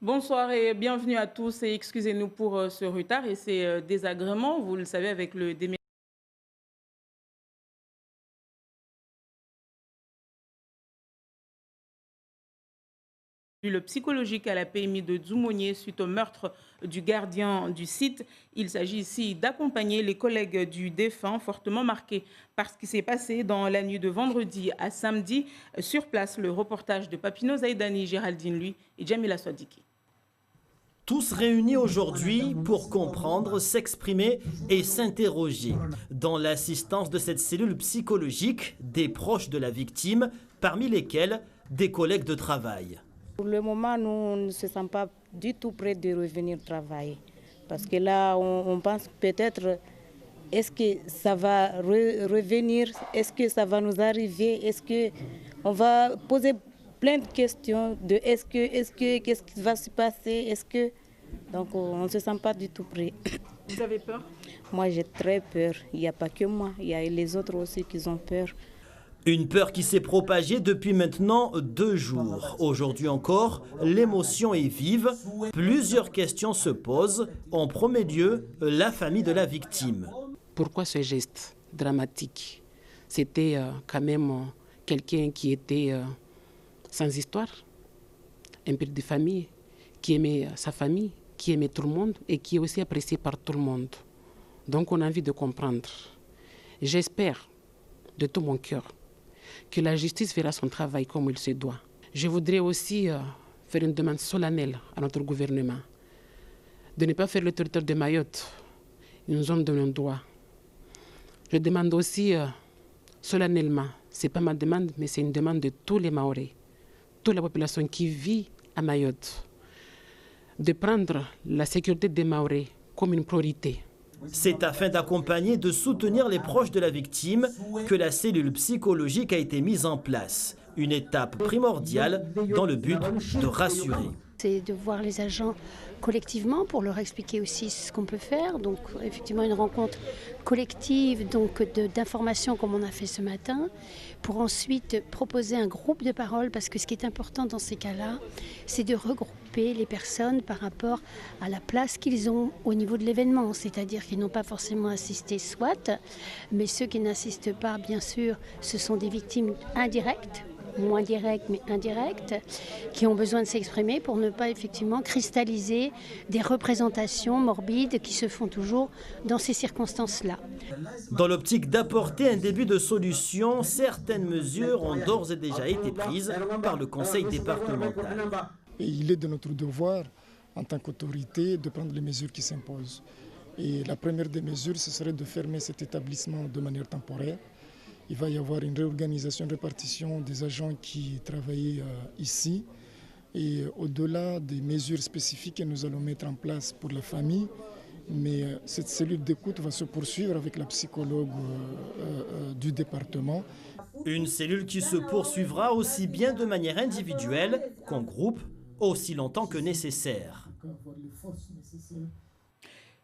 Bonsoir et bienvenue à tous et excusez-nous pour ce retard et ces désagréments. Vous le savez, avec le déménagement le psychologique à la PMI de Dzoumogné suite au meurtre du gardien du site. Il s'agit ici d'accompagner les collègues du défunt fortement marqués par ce qui s'est passé dans la nuit de vendredi à samedi. Sur place, le reportage de Papino Zaïdani, Géraldine Lui et Jamila Swadiki. Tous réunis aujourd'hui pour comprendre, s'exprimer et s'interroger. Dans l'assistance de cette cellule psychologique, des proches de la victime, parmi lesquels des collègues de travail. Pour le moment, nous on ne se sent pas du tout prêts de revenir travailler. Parce que là, on pense peut-être, est-ce que ça va revenir? Est-ce que ça va nous arriver? Est-ce qu'on va poser plein de questions de qu'est-ce qui va se passer? Donc on ne se sent pas du tout prêt. Vous avez peur? Moi, j'ai très peur. Il n'y a pas que moi, il y a les autres aussi qui ont peur. Une peur qui s'est propagée depuis maintenant 2 jours. Aujourd'hui encore, l'émotion est vive. Plusieurs questions se posent. En premier lieu, la famille de la victime. Pourquoi ce geste dramatique? C'était quand même quelqu'un qui était sans histoire, un père de famille, qui aimait sa famille, qui aimait tout le monde et qui est aussi apprécié par tout le monde. Donc on a envie de comprendre. J'espère de tout mon cœur que la justice fera son travail comme il se doit. Je voudrais aussi faire une demande solennelle à notre gouvernement de ne pas faire le territoire de Mayotte une zone de non-droit. Je demande aussi solennellement, ce n'est pas ma demande, mais c'est une demande de tous les Mahorais, toute la population qui vit à Mayotte, de prendre la sécurité des Mahorais comme une priorité. C'est afin d'accompagner et de soutenir les proches de la victime que la cellule psychologique a été mise en place. Une étape primordiale dans le but de rassurer. C'est de voir les agents collectivement pour leur expliquer aussi ce qu'on peut faire. Donc effectivement une rencontre collective d'informations comme on a fait ce matin, pour ensuite proposer un groupe de parole, parce que ce qui est important dans ces cas-là, c'est de regrouper les personnes par rapport à la place qu'ils ont au niveau de l'événement. C'est-à-dire qu'ils n'ont pas forcément assisté soit, mais ceux qui n'assistent pas, bien sûr, ce sont des victimes indirectes, moins directes mais indirectes, qui ont besoin de s'exprimer pour ne pas effectivement cristalliser des représentations morbides qui se font toujours dans ces circonstances-là. Dans l'optique d'apporter un début de solution, certaines mesures ont d'ores et déjà été prises par le conseil départemental. Et il est de notre devoir, en tant qu'autorité, de prendre les mesures qui s'imposent. Et la première des mesures, ce serait de fermer cet établissement de manière temporaire. Il va y avoir une réorganisation, une répartition des agents qui travaillaient ici. Et au-delà des mesures spécifiques que nous allons mettre en place pour la famille, mais cette cellule d'écoute va se poursuivre avec la psychologue du département. Une cellule qui se poursuivra aussi bien de manière individuelle qu'en groupe, aussi longtemps que nécessaire.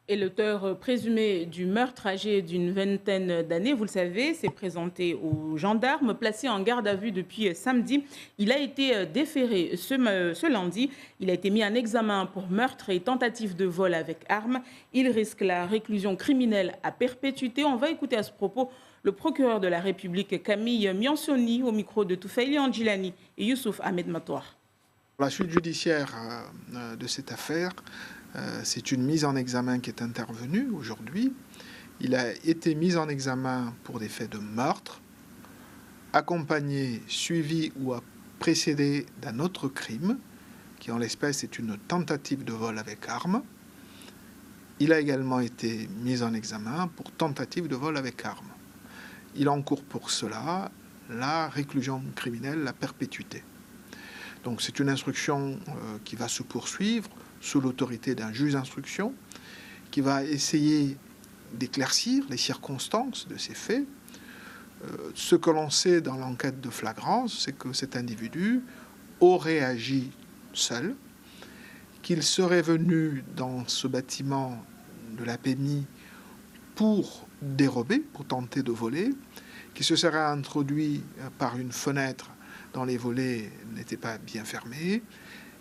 Et l'auteur présumé du meurtre, âgé d'une vingtaine d'années, vous le savez, s'est présenté aux gendarmes, placé en garde à vue depuis samedi. Il a été déféré ce lundi. Il a été mis en examen pour meurtre et tentative de vol avec arme. Il risque la réclusion criminelle à perpétuité. On va écouter à ce propos le procureur de la République, Camille Miansoni, au micro de Toufaili Andjilani et Youssouf Ahmed Matoir. La suite judiciaire de cette affaire, c'est une mise en examen qui est intervenue aujourd'hui. Il a été mis en examen pour des faits de meurtre, accompagné, suivi ou précédé d'un autre crime, qui en l'espèce est une tentative de vol avec arme. Il a également été mis en examen pour tentative de vol avec arme. Il encourt pour cela la réclusion criminelle, la perpétuité. Donc c'est une instruction qui va se poursuivre sous l'autorité d'un juge d'instruction, qui va essayer d'éclaircir les circonstances de ces faits. Ce que l'on sait dans l'enquête de flagrance, c'est que cet individu aurait agi seul, qu'il serait venu dans ce bâtiment de la PMI pour dérober, pour tenter de voler, qu'il se serait introduit par une fenêtre dont les volets n'étaient pas bien fermés,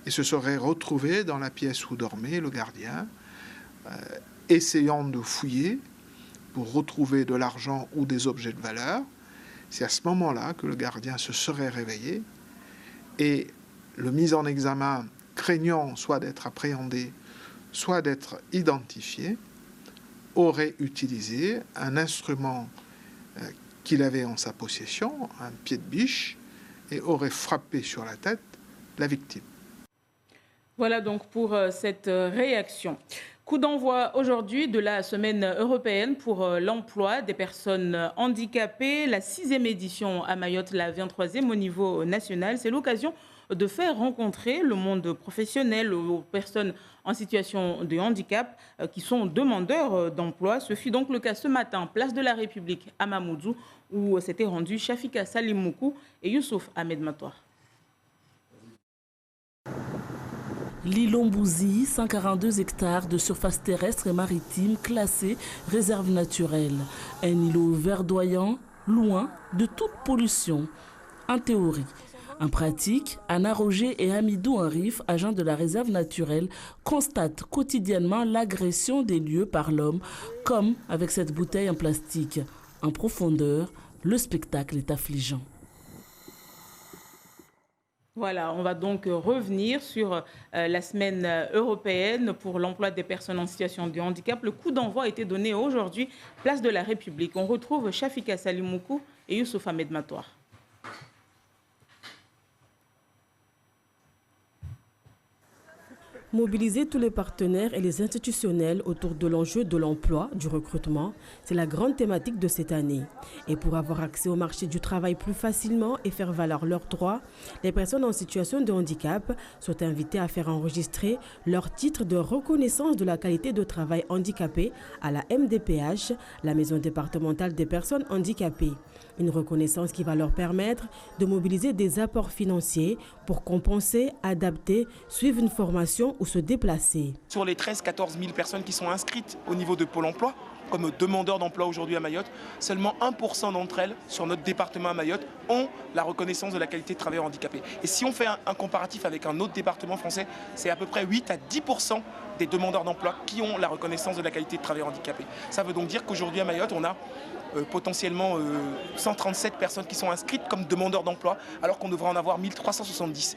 et se serait retrouvé dans la pièce où dormait le gardien, essayant de fouiller pour retrouver de l'argent ou des objets de valeur. C'est à ce moment-là que le gardien se serait réveillé et le mis en examen, craignant soit d'être appréhendé, soit d'être identifié, aurait utilisé un instrument qu'il avait en sa possession, un pied de biche, et aurait frappé sur la tête la victime. Voilà donc pour cette réaction. Coup d'envoi aujourd'hui de la semaine européenne pour l'emploi des personnes handicapées, la 6e édition à Mayotte, la 23e au niveau national. C'est l'occasion de faire rencontrer le monde professionnel aux personnes en situation de handicap qui sont demandeurs d'emploi. Ce fut donc le cas ce matin, place de la République à Mamoudzou, où s'étaient rendus Shafika Salimoukou et Youssouf Ahmed Matoir. L'île Ombouzi, 142 hectares de surface terrestre et maritime classée réserve naturelle. Un îlot verdoyant, loin de toute pollution. En théorie. En pratique, Anna Roger et Amidou Henrif, agents de la réserve naturelle, constatent quotidiennement l'agression des lieux par l'homme, comme avec cette bouteille en plastique. En profondeur, le spectacle est affligeant. Voilà, on va donc revenir sur la semaine européenne pour l'emploi des personnes en situation de handicap. Le coup d'envoi a été donné aujourd'hui, place de la République. On retrouve Shafika Salimoukou et Youssouf Ahmed Matoir. Mobiliser tous les partenaires et les institutionnels autour de l'enjeu de l'emploi, du recrutement, c'est la grande thématique de cette année. Et pour avoir accès au marché du travail plus facilement et faire valoir leurs droits, les personnes en situation de handicap sont invitées à faire enregistrer leur titre de reconnaissance de la qualité de travail handicapé à la MDPH, la Maison départementale des personnes handicapées. Une reconnaissance qui va leur permettre de mobiliser des apports financiers pour compenser, adapter, suivre une formation ou se déplacer. Sur les 13-14 000 personnes qui sont inscrites au niveau de Pôle emploi, comme demandeurs d'emploi aujourd'hui à Mayotte, seulement 1% d'entre elles, sur notre département à Mayotte, ont la reconnaissance de la qualité de travailleur handicapé. Et si on fait un comparatif avec un autre département français, c'est à peu près 8 à 10% des demandeurs d'emploi qui ont la reconnaissance de la qualité de travailleur handicapé. Ça veut donc dire qu'aujourd'hui à Mayotte, on a potentiellement 137 personnes qui sont inscrites comme demandeurs d'emploi, alors qu'on devrait en avoir 1370.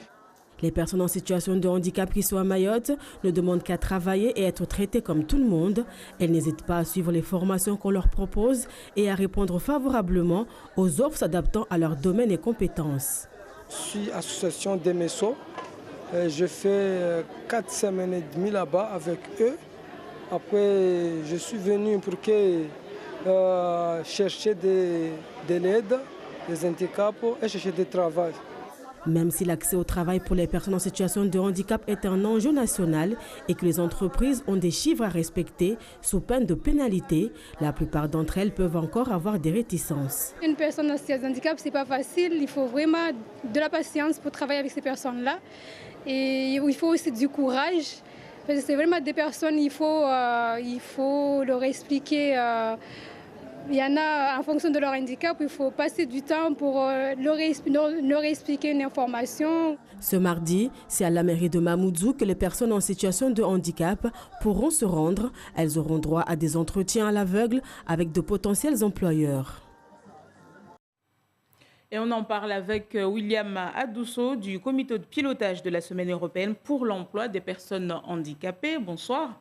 Les personnes en situation de handicap qui sont à Mayotte ne demandent qu'à travailler et être traitées comme tout le monde. Elles n'hésitent pas à suivre les formations qu'on leur propose et à répondre favorablement aux offres s'adaptant à leur domaine et compétences. Je suis association d'Emesso. Je fais 4 semaines et demie là-bas avec eux. Après, je suis venu pour chercher de l'aide, des handicaps et chercher du travail. Même si l'accès au travail pour les personnes en situation de handicap est un enjeu national et que les entreprises ont des chiffres à respecter sous peine de pénalité, la plupart d'entre elles peuvent encore avoir des réticences. Une personne en situation de handicap, c'est pas facile. Il faut vraiment de la patience pour travailler avec ces personnes-là. Et il faut aussi du courage. Parce que c'est vraiment des personnes, il faut leur expliquer. Il y en a, en fonction de leur handicap, il faut passer du temps pour leur expliquer une information. Ce mardi, c'est à la mairie de Mamoudzou que les personnes en situation de handicap pourront se rendre. Elles auront droit à des entretiens à l'aveugle avec de potentiels employeurs. Et on en parle avec William Adousso du comité de pilotage de la Semaine européenne pour l'emploi des personnes handicapées. Bonsoir.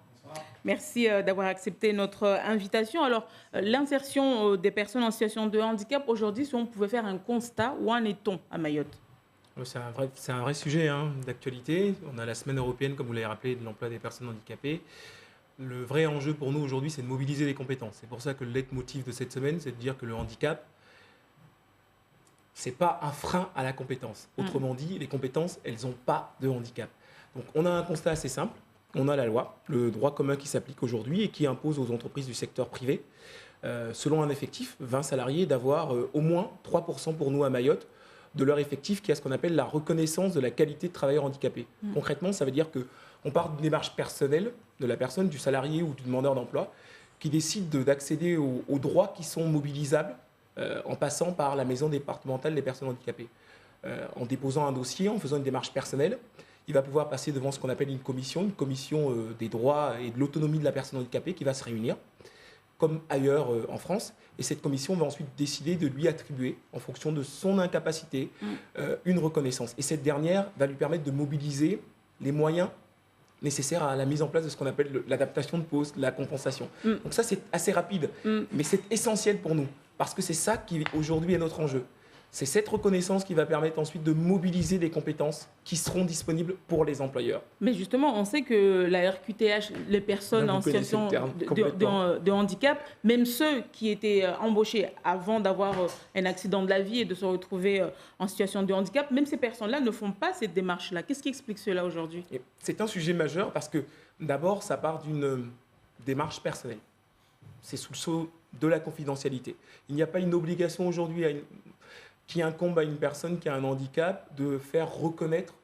Merci d'avoir accepté notre invitation. Alors, l'insertion des personnes en situation de handicap, aujourd'hui, si on pouvait faire un constat, où en est-on à Mayotte? C'est un vrai sujet d'actualité. On a la Semaine européenne, comme vous l'avez rappelé, de l'emploi des personnes handicapées. Le vrai enjeu pour nous aujourd'hui, c'est de mobiliser les compétences. C'est pour ça que le leitmotiv de cette semaine, c'est de dire que le handicap, ce n'est pas un frein à la compétence. Autrement dit, les compétences, elles n'ont pas de handicap. Donc, on a un constat assez simple. On a la loi, le droit commun qui s'applique aujourd'hui et qui impose aux entreprises du secteur privé, selon un effectif, 20 salariés, d'avoir au moins 3% pour nous à Mayotte de leur effectif qui a ce qu'on appelle la reconnaissance de la qualité de travailleur handicapé. Concrètement, ça veut dire qu'on part d'une démarche personnelle de la personne, du salarié ou du demandeur d'emploi, qui décide d'accéder aux droits qui sont mobilisables en passant par la maison départementale des personnes handicapées. En déposant un dossier, en faisant une démarche personnelle, il va pouvoir passer devant ce qu'on appelle une commission des droits et de l'autonomie de la personne handicapée qui va se réunir, comme ailleurs en France. Et cette commission va ensuite décider de lui attribuer, en fonction de son incapacité, une reconnaissance. Et cette dernière va lui permettre de mobiliser les moyens nécessaires à la mise en place de ce qu'on appelle l'adaptation de poste, la compensation. Donc ça, c'est assez rapide, mais c'est essentiel pour nous, parce que c'est ça qui, aujourd'hui, est notre enjeu. C'est cette reconnaissance qui va permettre ensuite de mobiliser des compétences qui seront disponibles pour les employeurs. Mais justement, on sait que la RQTH, les personnes en situation de handicap, même ceux qui étaient embauchés avant d'avoir un accident de la vie et de se retrouver en situation de handicap, même ces personnes-là ne font pas cette démarche-là. Qu'est-ce qui explique cela aujourd'hui? C'est un sujet majeur parce que d'abord, ça part d'une démarche personnelle. C'est sous le sceau de la confidentialité. Il n'y a pas une obligation aujourd'hui qui incombe à une personne qui a un handicap de faire reconnaître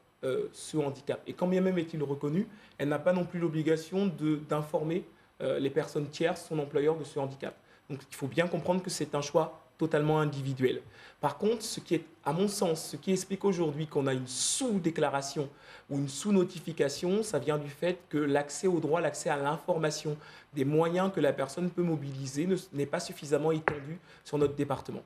ce handicap. Et quand bien même est-il reconnu, elle n'a pas non plus l'obligation d'informer les personnes tierces, son employeur, de ce handicap. Donc il faut bien comprendre que c'est un choix totalement individuel. Par contre, ce qui est, à mon sens, ce qui explique aujourd'hui qu'on a une sous-déclaration ou une sous-notification, ça vient du fait que l'accès au droit, l'accès à l'information, des moyens que la personne peut mobiliser n'est pas suffisamment étendu sur notre département.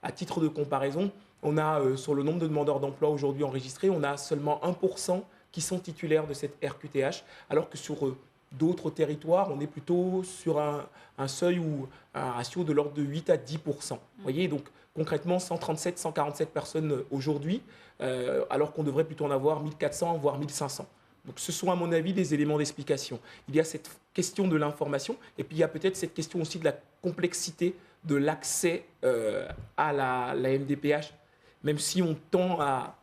À titre de comparaison, on a sur le nombre de demandeurs d'emploi aujourd'hui enregistrés, on a seulement 1% qui sont titulaires de cette RQTH, alors que sur d'autres territoires, on est plutôt sur un seuil ou un ratio de l'ordre de 8 à 10%. Vous voyez, donc concrètement, 137, 147 personnes aujourd'hui, alors qu'on devrait plutôt en avoir 1400, voire 1500. Donc ce sont à mon avis des éléments d'explication. Il y a cette question de l'information, et puis il y a peut-être cette question aussi de la complexité de l'accès à la MDPH, même si on tend à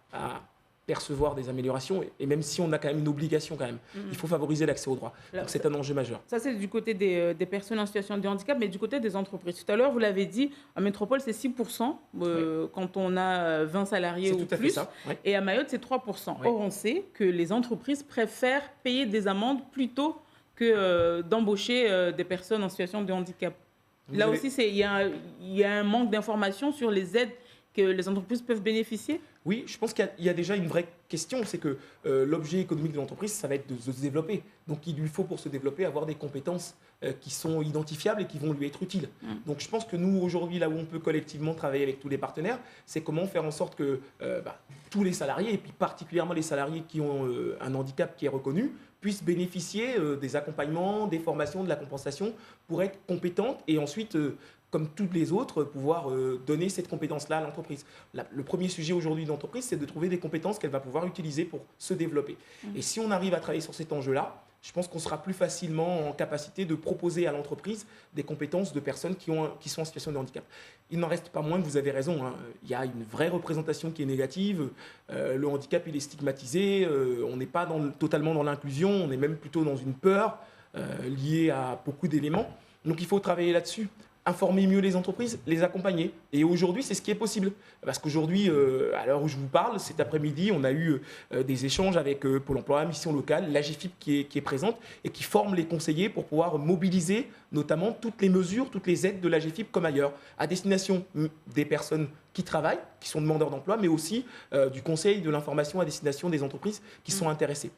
percevoir des améliorations, et même si on a quand même une obligation quand même. Il faut favoriser l'accès au droit. Donc c'est un enjeu majeur. Ça, c'est du côté des personnes en situation de handicap, mais du côté des entreprises. Tout à l'heure, vous l'avez dit, en métropole, c'est 6% quand on a 20 salariés ou plus. Ça. Oui. Et à Mayotte, c'est 3%. Oui. Or, on sait que les entreprises préfèrent payer des amendes plutôt que d'embaucher des personnes en situation de handicap. Là aussi, il y a un manque d'informations sur les aides que les entreprises peuvent bénéficier? Oui, je pense qu'il y a déjà une vraie question, c'est que l'objet économique de l'entreprise, ça va être de se développer. Donc il lui faut pour se développer avoir des compétences qui sont identifiables et qui vont lui être utiles. Donc je pense que nous, aujourd'hui, là où on peut collectivement travailler avec tous les partenaires, c'est comment faire en sorte que tous les salariés, et puis particulièrement les salariés qui ont un handicap qui est reconnu, puissent bénéficier des accompagnements, des formations, de la compensation pour être compétentes et ensuite, comme toutes les autres, pouvoir donner cette compétence-là à l'entreprise. Le premier sujet aujourd'hui de l'entreprise, c'est de trouver des compétences qu'elle va pouvoir utiliser pour se développer. Et si on arrive à travailler sur cet enjeu-là, je pense qu'on sera plus facilement en capacité de proposer à l'entreprise des compétences de personnes qui sont en situation de handicap. Il n'en reste pas moins que vous avez raison, hein. Il y a une vraie représentation qui est négative. Le handicap, il est stigmatisé. On n'est pas totalement dans l'inclusion. On est même plutôt dans une peur liée à beaucoup d'éléments. Donc il faut travailler là-dessus. Informer mieux les entreprises, les accompagner. Et aujourd'hui, c'est ce qui est possible. Parce qu'aujourd'hui, à l'heure où je vous parle, cet après-midi, on a eu des échanges avec Pôle emploi, Mission locale, l'AGFIP qui est présente et qui forme les conseillers pour pouvoir mobiliser notamment toutes les mesures, toutes les aides de l'AGFIP comme ailleurs, à destination des personnes qui travaillent, qui sont demandeurs d'emploi, mais aussi du conseil, de l'information à destination des entreprises qui sont intéressées.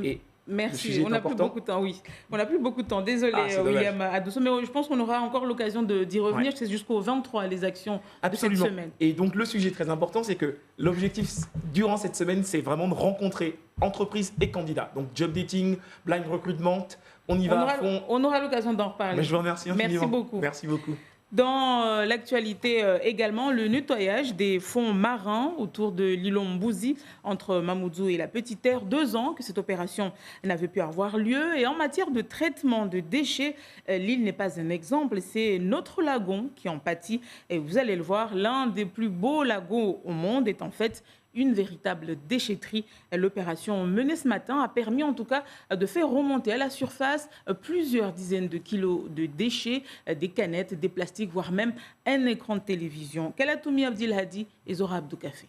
Et merci. On n'a plus beaucoup de temps, oui. On n'a plus beaucoup de temps. Désolé, William Adosso, mais je pense qu'on aura encore l'occasion d'y revenir. Ouais. C'est jusqu'au 23, les actions de cette semaine. Et donc, le sujet très important, c'est que l'objectif, durant cette semaine, c'est vraiment de rencontrer entreprises et candidats. Donc, job dating, blind recruitment, on y va à fond. On aura l'occasion d'en reparler. Mais je vous remercie infiniment. Merci beaucoup. Merci beaucoup. Dans l'actualité également, le nettoyage des fonds marins autour de l'îlot Mbouzi entre Mamoudzou et la Petite Terre. 2 ans que cette opération n'avait pu avoir lieu. Et en matière de traitement de déchets, l'île n'est pas un exemple. C'est notre lagon qui en pâtit. Et vous allez le voir, l'un des plus beaux lagons au monde est en fait une véritable déchetterie. L'opération menée ce matin a permis en tout cas de faire remonter à la surface plusieurs dizaines de kilos de déchets, des canettes, des plastiques, voire même un écran de télévision. Kalatoumi Abdilhadi et Zora Abdou Café.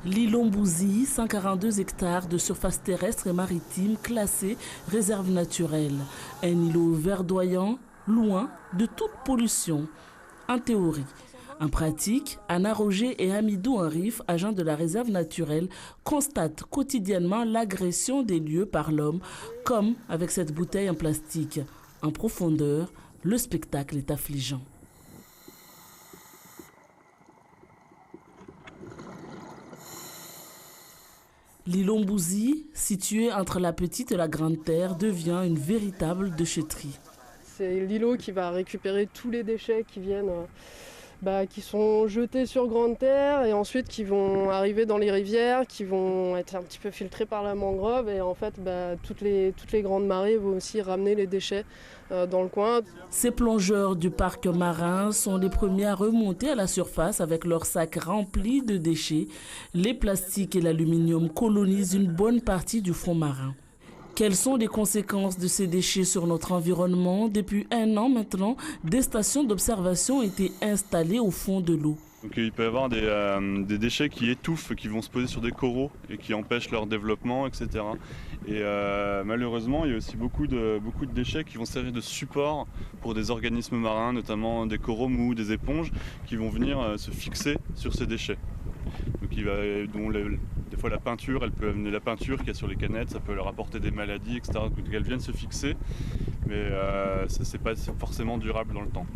L'îlot Mbouzi, 142 hectares de surface terrestre et maritime classée réserve naturelle. Un îlot verdoyant, loin de toute pollution. En théorie, En pratique, Anna Roger et Amidou Henrif, agents de la réserve naturelle, constatent quotidiennement l'agression des lieux par l'homme, comme avec cette bouteille en plastique. En profondeur, le spectacle est affligeant. L'île Ombouzi, située entre la Petite et la Grande Terre, devient une véritable déchetterie. C'est l'îlot qui va récupérer tous les déchets qui viennent, qui sont jetés sur Grande Terre et ensuite qui vont arriver dans les rivières, qui vont être un petit peu filtrés par la mangrove. Et en fait, toutes les grandes marées vont aussi ramener les déchets dans le coin. Ces plongeurs du parc marin sont les premiers à remonter à la surface avec leurs sacs remplis de déchets. Les plastiques et l'aluminium colonisent une bonne partie du fond marin. Quelles sont les conséquences de ces déchets sur notre environnement? Depuis 1 an maintenant, des stations d'observation ont été installées au fond de l'eau. Donc, il peut y avoir des déchets qui étouffent, qui vont se poser sur des coraux et qui empêchent leur développement, etc. Et malheureusement, il y a aussi beaucoup de déchets qui vont servir de support pour des organismes marins, notamment des coraux mous, des éponges, qui vont venir se fixer sur ces déchets. Donc, des fois la peinture, elle peut amener la peinture qu'il y a sur les canettes, ça peut leur apporter des maladies, etc. Donc elles viennent se fixer, mais ça c'est pas forcément durable dans le temps.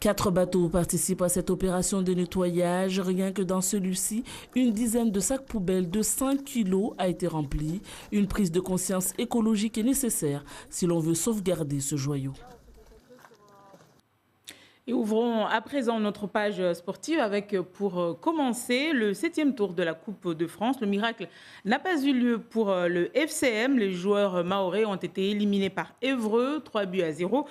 4 bateaux participent à cette opération de nettoyage. Rien que dans celui-ci, une dizaine de sacs poubelles de 5 kilos a été remplie. Une prise de conscience écologique est nécessaire si l'on veut sauvegarder ce joyau. Et ouvrons à présent notre page sportive avec, pour commencer, le 7e tour de la Coupe de France. Le miracle n'a pas eu lieu pour le FCM. Les joueurs mahorais ont été éliminés par Évreux, 3-0.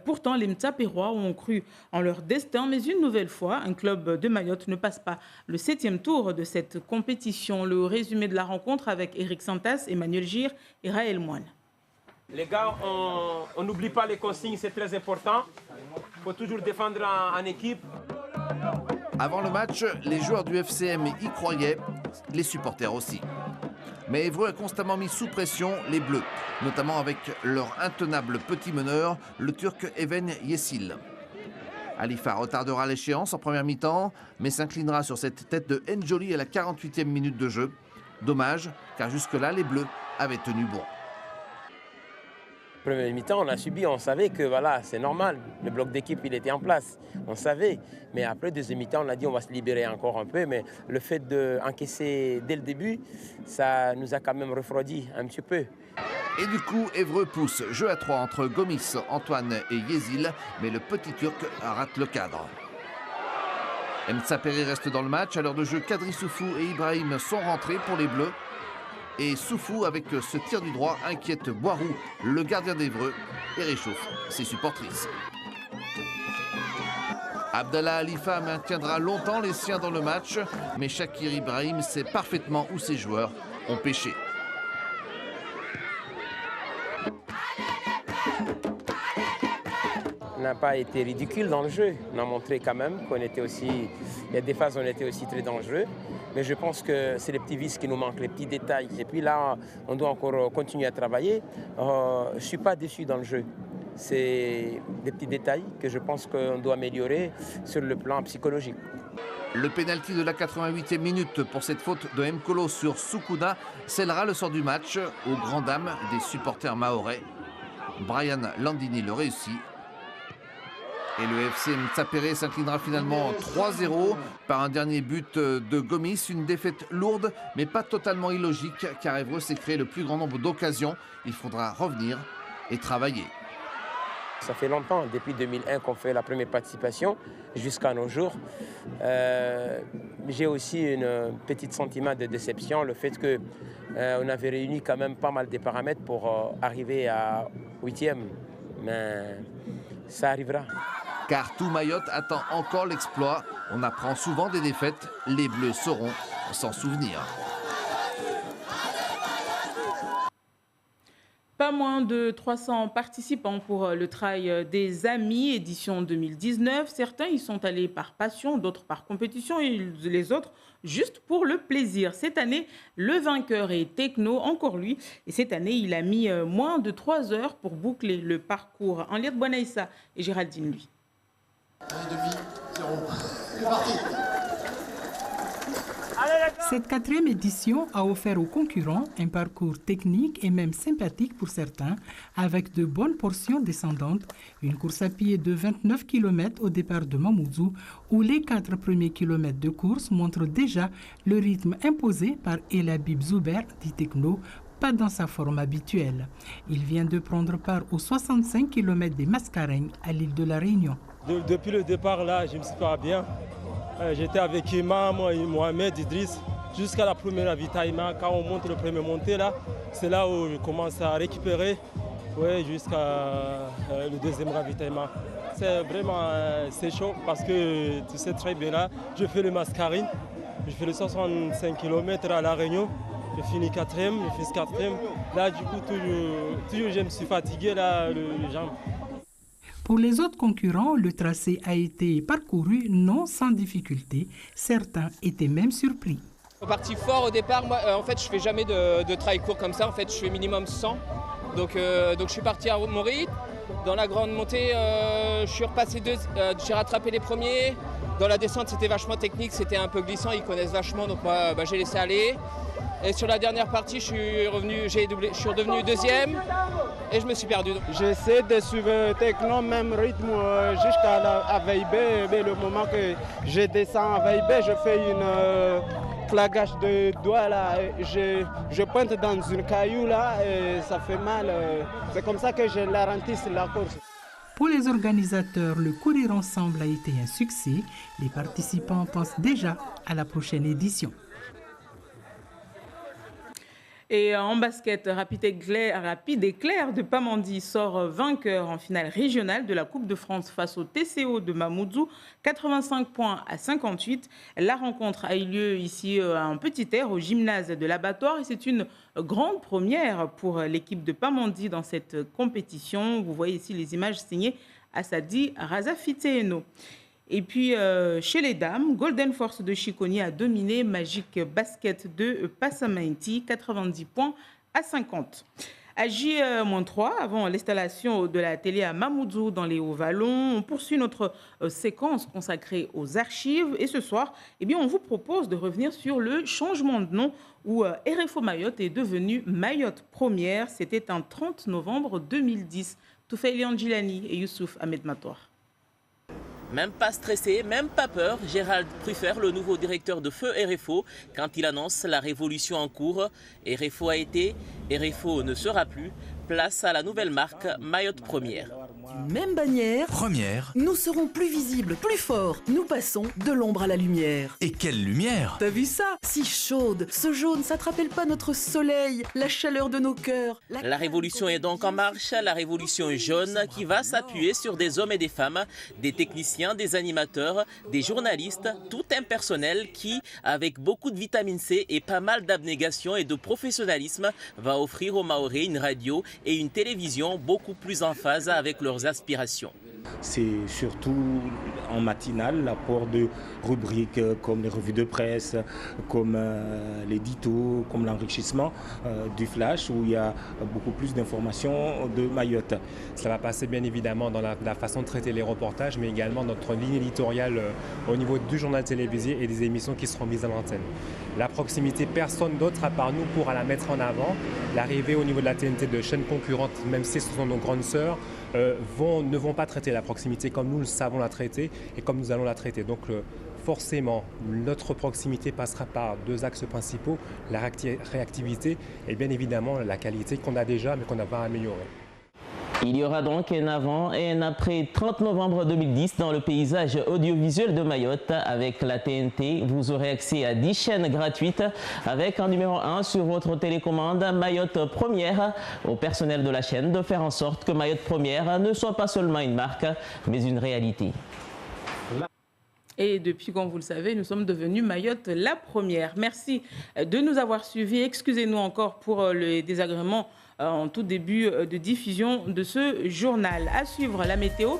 Pourtant, les Mtsapérois ont cru en leur destin. Mais une nouvelle fois, un club de Mayotte ne passe pas le 7e tour de cette compétition. Le résumé de la rencontre avec Eric Santas, Emmanuel Gir et Raël Moine. Les gars, on n'oublie pas les consignes, c'est très important. Il faut toujours défendre en équipe. Avant le match, les joueurs du FCM y croyaient, les supporters aussi. Mais Évreux a constamment mis sous pression les Bleus, notamment avec leur intenable petit meneur, le Turc Even Yesil. Alifa retardera l'échéance en première mi-temps, mais s'inclinera sur cette tête de N'Joli à la 48e minute de jeu. Dommage, car jusque-là, les Bleus avaient tenu bon. Première mi-temps, on a subi, on savait que voilà, c'est normal. Le bloc d'équipe, il était en place. On savait. Mais après, deuxième mi-temps, on a dit on va se libérer encore un peu. Mais le fait d'encaisser dès le début, ça nous a quand même refroidi un petit peu. Et du coup, Évreux pousse jeu à 3 entre Gomis, Antoine et Yesil. Mais le petit Turc rate le cadre. Mtsapéré reste dans le match. À l'heure de jeu, Kadri Soufou et Ibrahim sont rentrés pour les Bleus. Et Soufou, avec ce tir du droit, inquiète Boirou, le gardien d'Évreux, et réchauffe ses supportrices. Abdallah Alifa maintiendra longtemps les siens dans le match, mais Shakir Ibrahim sait parfaitement où ses joueurs ont pêché. On n'a pas été ridicule dans le jeu. On a montré quand même qu'on était aussi... Il y a des phases où on était aussi très dangereux. Mais je pense que c'est les petits vices qui nous manquent, les petits détails. Et puis là, on doit encore continuer à travailler. Je ne suis pas déçu dans le jeu. C'est des petits détails que je pense qu'on doit améliorer sur le plan psychologique. Le pénalty de la 88e minute pour cette faute de Mkolo sur Soukouna scellera le sort du match aux grandes dames des supporters mahorais. Brian Landini le réussit. Et le FC Mtsapéré s'inclinera finalement 3-0 par un dernier but de Gomis. Une défaite lourde, mais pas totalement illogique, car Évreux s'est créé le plus grand nombre d'occasions. Il faudra revenir et travailler. Ça fait longtemps, depuis 2001 qu'on fait la première participation, jusqu'à nos jours. J'ai aussi un petit sentiment de déception, le fait qu'on avait réuni quand même pas mal de paramètres pour arriver à 8e. Mais ça arrivera. Car tout Mayotte attend encore l'exploit. On apprend souvent des défaites. Les Bleus sauront s'en souvenir. Pas moins de 300 participants pour le Trail des Amis, édition 2019. Certains y sont allés par passion, d'autres par compétition et les autres juste pour le plaisir. Cette année, le vainqueur est Techno, encore lui. Et cette année, il a mis moins de 3 heures pour boucler le parcours. Henriette Bonaïssa et Géraldine, lui. Cette 4e édition a offert aux concurrents un parcours technique et même sympathique pour certains, avec de bonnes portions descendantes, une course à pied de 29 km au départ de Mamoudzou, où les 4 premiers kilomètres de course montrent déjà le rythme imposé par El Habib Zouber, dit Techno, pas dans sa forme habituelle. Il vient de prendre part aux 65 km des Mascareignes à l'île de la Réunion. Depuis le départ, là, je me suis pas bien. J'étais avec Imam, Mohamed, Idriss, jusqu'à la première ravitaillement. Quand on monte le premier montée, là, c'est là où je commence à récupérer jusqu'à le deuxième ravitaillement. C'est vraiment c'est chaud parce que tu sais très bien là, je fais le Mascarine, je fais les 65 km à La Réunion, je finis 4e, je fais 4e. Là, du coup, toujours je me suis fatigué, là, les jambes. Pour les autres concurrents, le tracé a été parcouru non sans difficulté. Certains étaient même surpris. Parti fort au départ, moi en fait je fais jamais de trail court comme ça, en fait je fais minimum 100. Donc je suis parti à mon rythme. Dans la grande montée, je suis repassé j'ai rattrapé les premiers. Dans la descente c'était vachement technique, c'était un peu glissant, ils connaissent vachement, donc moi j'ai laissé aller. Et sur la dernière partie, je suis redevenu 2e et je me suis perdu. J'essaie de suivre techno, même rythme jusqu'à la Veille-Bay. Mais le moment que je descends à Veille-Bay, je fais une claquage de doigts là. Je pointe dans une caillou là et ça fait mal. C'est comme ça que je ralentisse la course. Pour les organisateurs, le Courir Ensemble a été un succès. Les participants pensent déjà à la prochaine édition. Et en basket, Rapide Éclair de Pamandzi sort vainqueur en finale régionale de la Coupe de France face au TCO de Mamoudzou, 85 points à 58. La rencontre a eu lieu ici à un petit air au gymnase de l'Abattoir et c'est une grande première pour l'équipe de Pamandzi dans cette compétition. Vous voyez ici les images signées Assadi Razafiteeno. Et puis, chez les dames, Golden Force de Chiconi a dominé Magic Basket de Passamainti, 90 points à 50. À J-3, avant l'installation de la télé à Mamoudzou dans les Hauts-Vallons, on poursuit notre séquence consacrée aux archives. Et ce soir, on vous propose de revenir sur le changement de nom où RFO Mayotte est devenu Mayotte Première. C'était un 30 novembre 2010. Toufaili Andjilani et Youssouf Ahmed Matoir. Même pas stressé, même pas peur, Gérald Truffert, le nouveau directeur de Feu RFO, quand il annonce la révolution en cours. RFO a été, RFO ne sera plus. Place à la nouvelle marque Mayotte Première. Même bannière, Première, nous serons plus visibles, plus forts. Nous passons de l'ombre à la lumière. Et quelle lumière! T'as vu ça? Si chaude, ce jaune, ça te rappelle pas notre soleil, la chaleur de nos cœurs. La révolution est donc en marche, la révolution jaune qui va s'appuyer sur des hommes et des femmes, des techniciens, des animateurs, des journalistes, tout un personnel qui, avec beaucoup de vitamine C et pas mal d'abnégation et de professionnalisme, va offrir aux Mahorais une radio et une télévision beaucoup plus en phase avec leurs aspirations. C'est surtout en matinale l'apport de rubriques comme les revues de presse, comme l'édito, comme l'enrichissement du flash où il y a beaucoup plus d'informations de Mayotte. Ça va passer bien évidemment dans la façon de traiter les reportages, mais également notre ligne éditoriale au niveau du journal télévisé et des émissions qui seront mises à l'antenne. La proximité, personne d'autre à part nous pourra la mettre en avant. L'arrivée au niveau de la TNT de chaînes concurrentes, même si ce sont nos grandes sœurs, ne vont pas traiter la proximité comme nous le savons la traiter et comme nous allons la traiter. Donc forcément, notre proximité passera par deux axes principaux, la réactivité et bien évidemment la qualité qu'on a déjà mais qu'on va améliorer. Il y aura donc un avant et un après 30 novembre 2010 dans le paysage audiovisuel de Mayotte avec la TNT. Vous aurez accès à 10 chaînes gratuites avec en numéro 1 sur votre télécommande Mayotte Première. Au personnel de la chaîne de faire en sorte que Mayotte Première ne soit pas seulement une marque mais une réalité. Et depuis, comme vous le savez, nous sommes devenus Mayotte la première. Merci de nous avoir suivis. Excusez-nous encore pour le désagrément en tout début de diffusion de ce journal. À suivre la météo.